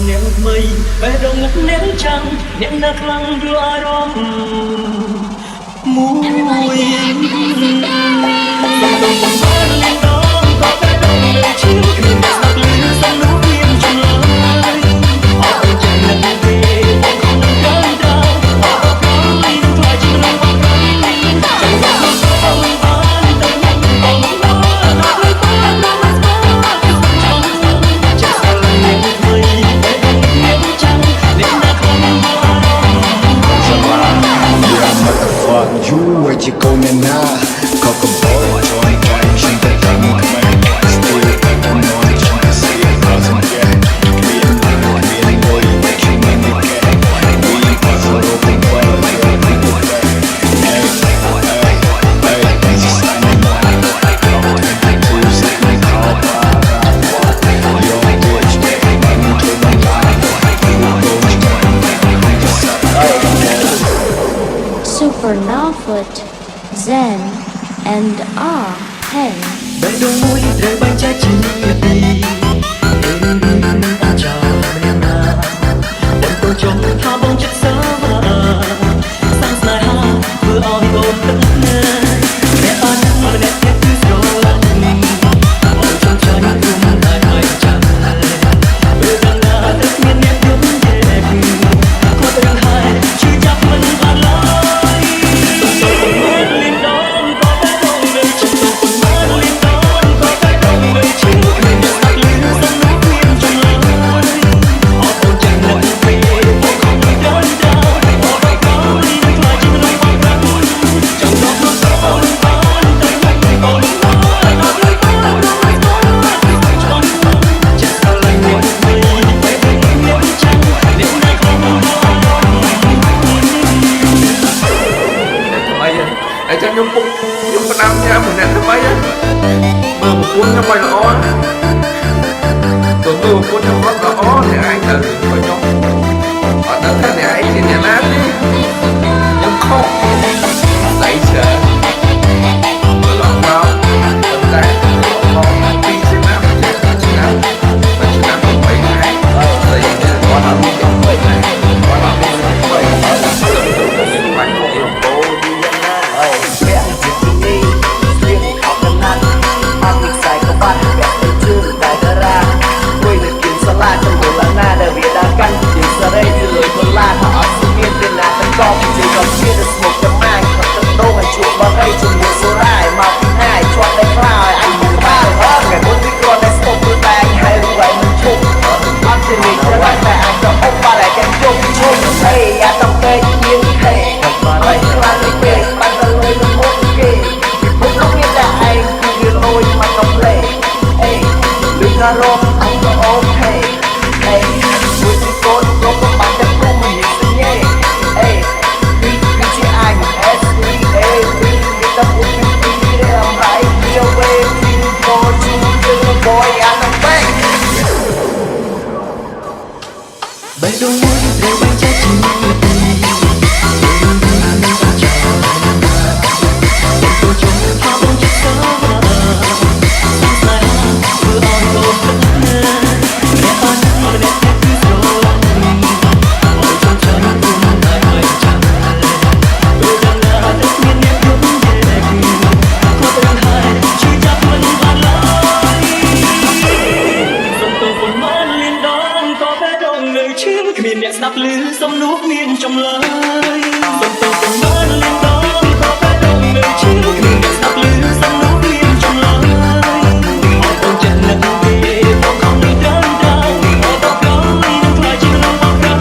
អ្នកថ្មីពេលរងអ្នកចាំអ្នកណាខ្លាំងយល់អារម្មណ៍មួយសំដងបំផានលៀងដងក៏តែដងលើឈឺគ្មានអ្នកស្ដាប់ឮសំណួរមានចម្លើយអត់ចេះនឹងទេបងខំនឹងកើនដើរអត់ប្រលីនឹងខ្លាចជារឿងបងរំចាំយកមកសំបានទៅញ៉ាំបងដល់ដល់លើបានដល់មកស្គាល់ចាំស្គាល់អ្នកថ្មីពេលរងអ្នកចាំអ្នកណាខ្លាំងយល់អារម្មណ៍ Motherfuck you, where you going now? Coco boy, joy, she the thing, still no, I can't see it, doesn't get being boy, king in the game, we puzzle open world, hey, this is standing one, two, standing out, your bitch, running to the line, Super Nowfoot, Zen, and Hey. បេះដូងមួយត្រូវបែងចែកជាពីរនឹងអាចចាម្នាក់ណាបងទៅចង់ថាបងចិត្តសាសាំស្នេហាធ្វើឲ្យអូនទឹកណាអ្នកបានម្នាក់ទៀតគឺស្រឡាញ់បងចង់ចាញ់គុំតែឲ្យចាំពេលដល់ណាទឹកមានអ្នកយំយេគាត់រឿងហើយជឿចាប់មិនបានឡើយទៅមកលីនដងក៏តែដងលើជិះទៅមកលីនដងក៏តែដងលើជិះគ្មានអ្នកស្ដាប់ឮសំណួរមានចម្លើយអត់អូនចេះនឹងពេលបងខំទៅដើរដើរអត់ឲ្យកោលីនឹងខ្លាចជារឿងបងប្រាំចាំដល់មកស្រោនបានទៅមិនទៅកូនដល់អត់លុយបានដល់ឲ្យដល់ចាំចេះស្គាល់ឡើងអ្នកថ្មីពេលអ្នកចាំអ្នកណាខ្លាំងដល់ថ្មីអញ្ចឹងខ្ញុំពុកខ្ញុំស្ដាប់ញ៉ាំម្នាក់ថ្មីមើលប្រពន្ធខ្ញុំឲ្យល្អទៅមើលប្រពន្ធខ្ញុំអត់ល្អអ្នកឯងទៅខ្ញុំអត់ដឹងថាអ្នកឯងជាអ្នកណាទេខ្ញុំខុសស្អីច្រើនមើលឡងមកតែពីឆ្នាំចេះឆ្នាំមិនឆ្នាំទៅបីថ្ងៃស្អីគេគាត់អត់មានទៅបីថ្ងៃគាត់អត់មានទៅបីថ្ងៃទៅមានបាញ់មករំពោបេះដូងមួយត្រូវបែងចែកជាពីរនឹងអាចចាទៅជុំថាបងចិត្តសាសំស្នេហាធ្វើឲ្យអូនទឹកណាអ្នកបានម្នាក់ទៀតគឺស្រឡាញ់អត់ចង់ចាញ់គុំតែឲ្យចាំពេលដល់ណាទឹកមានអ្នកយំយេគាត់រឿងហើយជឿចាប់មិនបានឡើយសំទោសប៉ុន្មានលៀនដងក៏បែរដងលើឈឺគ្មានអ្នកស្ដាប់ឮសំណួរមានចម្លើយសំទោសប៉ុន្មានលៀនដងក៏បែរដងលើឈឺគ្មានអ្នកស្ដាប់ឮសំណួរមានចម្លើយអត់អូនចេះនឹងទេបងខំទៅដើរដើរអត់ប្រកលនឹងខ្លាចជារឿងបងប្រាំ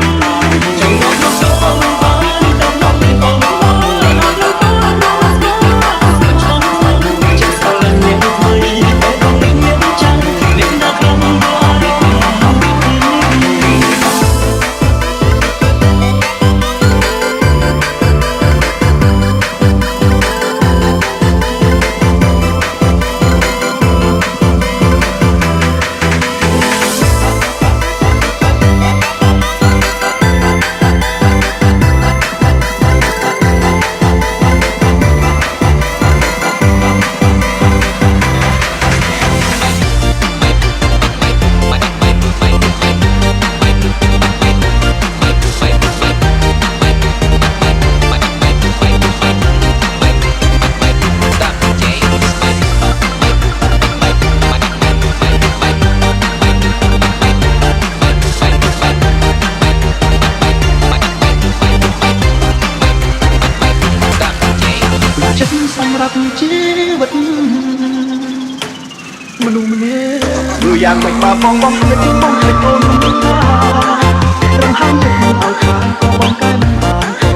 ចាំមកមកទៅបងបានទៅដល់ពេលបងមកអត់លើបានដល់មកស្គាល់ចាំចេះស្គាល់ឡើងអ្នកថ្មីពេលបងមានចាំអ្នកណាខ្លាំងដល់អារម្មណ៍ Hey. យ៉ាងមិនបើបងបងភ្លេចបងភ្លេចអូនមិនថារំហាំចិត្តមិនឲ្យខ្លាចក៏បងកែមិនបានក៏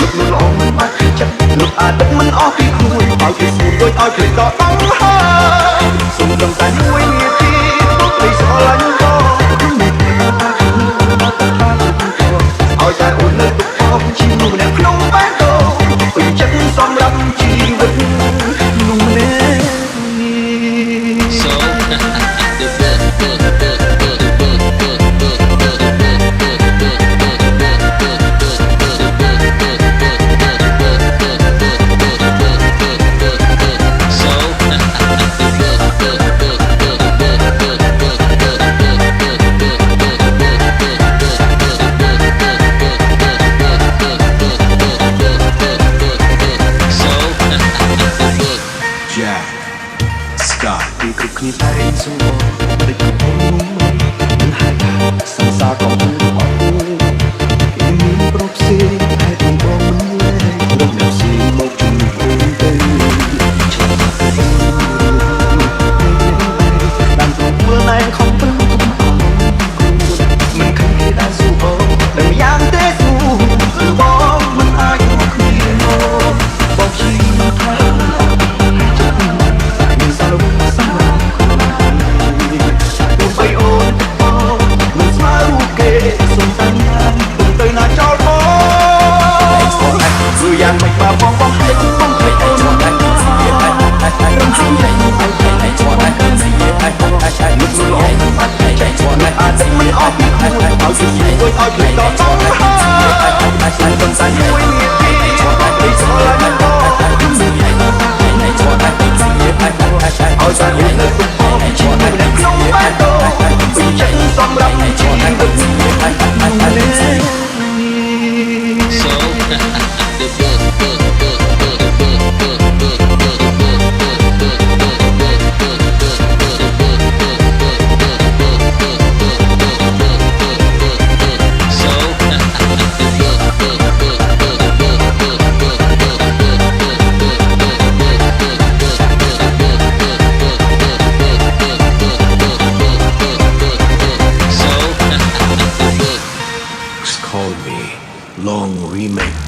នឹកនោះល្អមិនបាច់ចិត្តនឹកអាចទឹកមិនអស់ពីខ្លួនឲ្យគេស្រួលដូចឲ្យភ្លេចដល់បងហើយសុំដឹងតែមួយនាទីទុកឲ្យស្រឡាញ់ក៏មិនថាឲ្យតែអូននៅទុកផងជាមួយម្នាក់ក្នុងបែបដូពេញចិត្តសម្រាប់ជីវិតក្នុងម្នាក់ Jack Scott ពីគ្រប់គ្នាតែឯងសួរតែខ្ញុំមិនហើយសង្សារក៏មិនអត់គេមានប្រពសេតែខ្ញុំបងមិនលែងរំលឹកស៊ីមកជាមួយអូនទៅឆ្លងទៅតាមទៅធ្វើណែខំប្រឹងមិនខំគេដែរសួរបងតែយ៉ាងទេសួរបងមិនអាចមកគ្នាមកបងជិះមកថាមានសារវត្តសម្រាប់ខ្លួនបីអូនបងមិនស្មើរូបគេសុំតែញ៉ាំគុំទៅណាចោលបងគឺយ៉ាងមិនបើបងបងភ្លេចបងភ្លេចអូនរំខានតែឲ្យតែនឹកលោកមិនបាច់ចែកអាចមិនអស់ពីខ្លួនឲ្យគេជួយឲ្យភ្លេចដល់បងហើយសុំតែមួយនាទីទៅស្រឡាញ់បងឲ្យតែអូននៅទុកផងជាមួយនៅក្នុងបែបដូពេញចិត្តសម្រាប់ជីវិតក្នុងម្នាក់ Call me Long Remake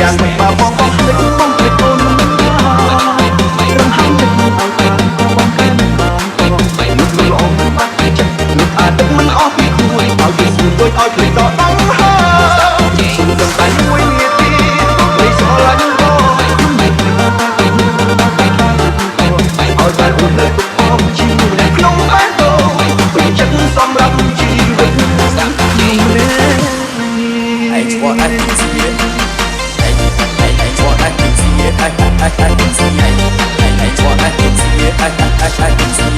យ៉ាងមិនបើបងបងភ្លេចបងភ្លេចអូនមិនថារំហាំចិត្តមិនឲ្យតែបងកែមិនបានក៏នឹកលោកមិនបាច់ចិត្តនឹកអាចទឹកមិនអស់ពីខ្លួនឲ្យគេស្រួលដូចឲ្យភ្លេចដល់បងហើយសុំដឹងតែមួយនាទីទុកឲ្យស្រឡាញ់បងឲ្យតែអូននៅទុកផងជាមួយនៅក្នុងបែបដូពេញចិត្តសម្រាប់ជីវិតតាមជីវិត I want I can see it I want I can see it I can see it I want I can see it I can see it